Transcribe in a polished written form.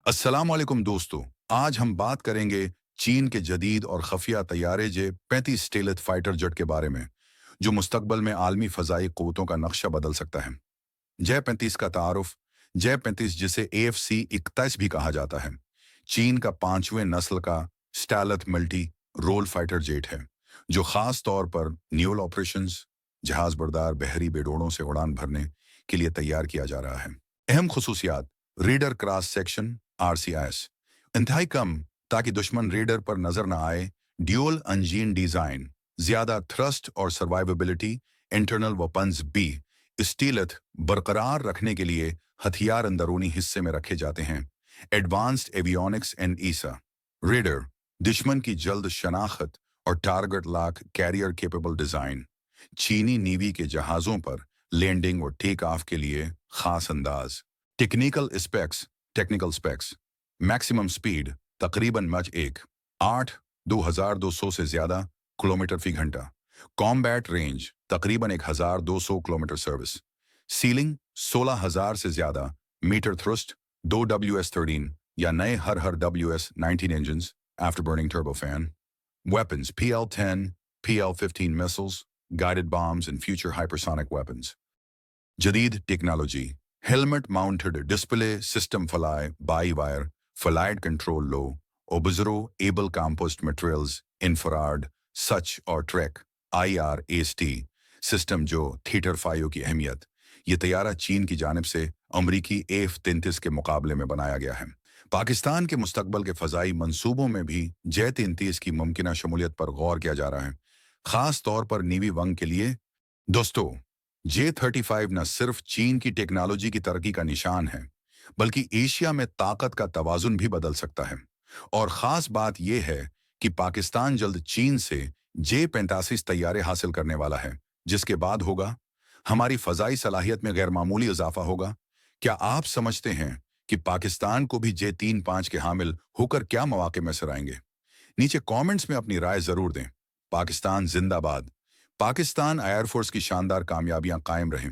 अस्सलाम वालेकुम दोस्तों। आज हम बात करेंगे चीन के जदीद और खफिया तैयारे जे 35 स्टेलथ फाइटर जेट के बारे में, जो मुस्तकबल में आलमी फ़ज़ाई क़ुव्वतों का नक्शा बदल सकता है। जय 35 का तारुफ। जय 35, जिसे AFC 21 भी कहा जाता है, चीन का 5वें नस्ल का स्टेलथ मल्टी रोल फाइटर जेट है, जो ख़ास तौर पर न्यूअल ऑपरेशंस, जहाज़ बरदार बहरी बेडोड़ों से उड़ान भरने के लिए तैयार किया जा रहा है। अहम खसूसियात: रीडर क्रॉस सेक्शन RCS इंतहाई कम, ताकि दुश्मन रेडर पर नजर न आए। ड्यूअल इंजन डिजाइन, ज्यादा थ्रस्ट और सर्वाइवेबिलिटी। इंटरनल वेपन्स भी स्टीलथ बरकरार रखने के लिए हथियार अंदरूनी हिस्से में रखे जाते हैं। Advanced avionics and AESA radar, दुश्मन की जल्द शनाख्त और target lock carrier capable design. चीनी नेवी के जहाज़ों पर लैंडिंग और टेक ऑफ के लिए खास अंदाज। टेक्निकल स्पेक्स: मैक्सिमम स्पीड तकरीबन मच 2200 से ज़्यादा किलोमीटर फी घंटा। कॉम्बैट रेंज तकरीबन 1200 किलोमीटर। सर्विस सीलिंग 16,000 से ज़्यादा मीटर। थ्रस्ट 2 WS-13 या नए हर WS-19 engine after burning turbofan. Weapons: PL-10, PL-15 missiles, guided bombs, and future hypersonic weapons. Jadid technology: helmet-mounted display system, fly by wire, flight control low, observable composite materials, infrared, such और track IRAST system, जो theta five की अहमियत। ये तैयारा चीन की जानिब से अमरीकी F-33 के मुकाबले में बनाया गया है। पाकिस्तान के मुस्तकबल के फ़ज़ाई मंसूबों में भी J-33 की मुमकिना शमूलियत पर गौर किया जा रहा है, ख़ास तौर पर नेवी वंग के लिए। दोस्तों, J-35 न सिर्फ चीन की टेक्नोलॉजी की तरक्की का निशान है, बल्कि एशिया में ताकत का तवाज़ुन भी बदल सकता है। और ख़ास बात यह है कि पाकिस्तान जल्द चीन से J-85 तैयारे हासिल करने वाला है, जिसके बाद होगा हमारी फ़ज़ाई सलाहियत में गैरमामूली इजाफा होगा। क्या आप समझते हैं कि पाकिस्तान को भी J-35 के हामिल होकर क्या मौके मैसर आएंगे? नीचे कमेंट्स में अपनी राय ज़रूर दें। पाकिस्तान जिंदाबाद। पाकिस्तान एयरफोर्स की शानदार कामयाबियां कायम रहें।